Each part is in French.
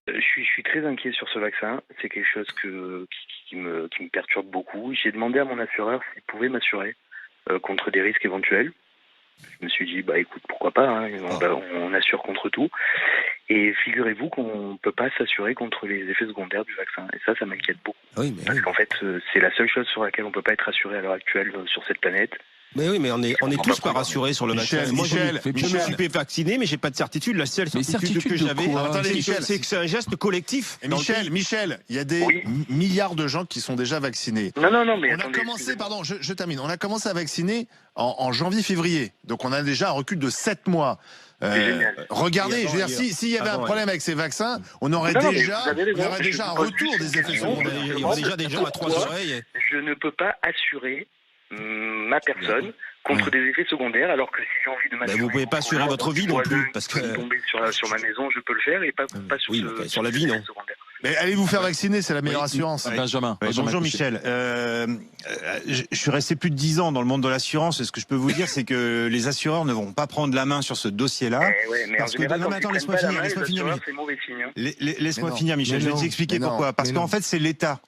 Je suis très inquiet sur ce vaccin. C'est quelque chose qui me perturbe beaucoup. J'ai demandé à mon assureur s'il pouvait m'assurer contre des risques éventuels. Je me suis dit, bah écoute, pourquoi pas, hein, on assure contre tout. Et figurez-vous qu'on ne peut pas s'assurer contre les effets secondaires du vaccin. Et ça m'inquiète beaucoup. Oui, Parce qu'en fait, c'est la seule chose sur laquelle on ne peut pas être assuré à l'heure actuelle sur cette planète. Mais oui, mais on est tous pas rassurés sur le vaccin. Moi, je me suis fait vacciner, mais j'ai pas de certitude. La seule certitude que j'avais, c'est que c'est un geste collectif. Et Michel, il y a des milliards de gens qui sont déjà vaccinés. Non, mais on a commencé, pardon, je termine. On a commencé à vacciner en janvier-février. Donc on a déjà un recul de 7 mois. Regardez, je veux dire, s'il y avait un problème avec ces vaccins, on aurait déjà un retour des effets secondaires. Il y aurait déjà des gens à 3 oreilles. Je ne peux pas assurer ma personne contre des effets secondaires, alors que si j'ai envie de m'assurer... Vous pouvez pas assurer votre vie non plus, parce que... tomber sur ma maison, je peux le faire, et pas sur la vie, non. Mais allez vous faire vacciner, c'est la meilleure assurance. Benjamin. Bonjour Michel. Je suis resté plus de 10 ans dans le monde de l'assurance, et ce que je peux vous dire, c'est que les assureurs ne vont pas prendre la main sur ce dossier-là. Parce que laisse-moi finir, Michel. Je vais t'expliquer pourquoi. Parce qu'en fait, c'est l'État.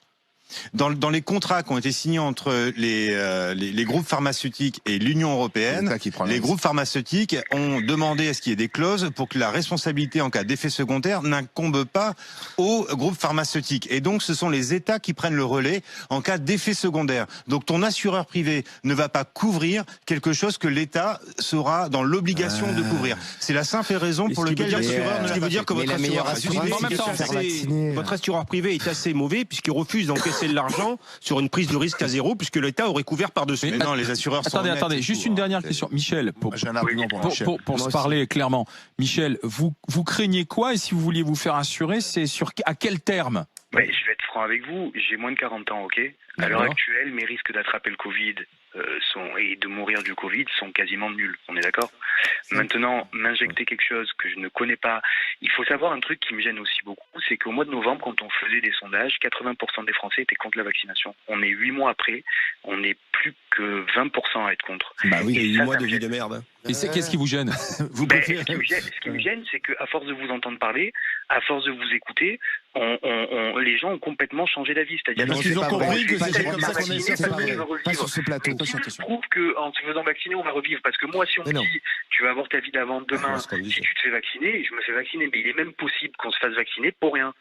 Dans les contrats qui ont été signés entre les groupes pharmaceutiques et l'Union européenne, les groupes pharmaceutiques ont demandé à ce qu'il y ait des clauses pour que la responsabilité en cas d'effet secondaire n'incombe pas aux groupes pharmaceutiques. Et donc, ce sont les États qui prennent le relais en cas d'effet secondaire. Donc, ton assureur privé ne va pas couvrir quelque chose que l'État sera dans l'obligation de couvrir. C'est la simple raison pour laquelle l'assureur ne veut dire que votre assureur privé est assez mauvais puisqu'il refuse d'encaisser de l'argent sur une prise de risque à zéro puisque l'État aurait couvert par-dessus. Mais non, les assureurs sont honnêtes. Attendez, juste une dernière question. Michel, pour se parler clairement, Michel, vous craignez quoi et si vous vouliez vous faire assurer, c'est à quel terme? Je vais être franc avec vous, j'ai moins de 40 ans, ok? À l'heure actuelle, mes risques d'attraper le Covid et de mourir du Covid sont quasiment nuls, on est d'accord? Maintenant, m'injecter quelque chose que je ne connais pas, il faut savoir un truc qui me gêne aussi beaucoup, c'est qu'au mois de novembre, quand on faisait des sondages, 80% des Français étaient contre la vaccination. On est 8 mois après, on n'est plus que 20% à être contre. Bah oui, il y a 8 mois de vie de merde. Et qu'est-ce qui vous gêne? Ce qui me gêne, c'est qu'à force de vous entendre parler, à force de vous écouter, les gens ont complètement changé d'avis. C'est-à-dire qu'ils ont compris que c'est comme ça qu'on est pas sur ce plateau. Je trouve qu'en se faisant vacciner, on va revivre. Parce que moi, si on me dit, tu vas avoir ta vie d'avant demain, si tu te fais vacciner, je me fais vacciner. Mais il est même possible qu'on se fasse vacciner pour rien.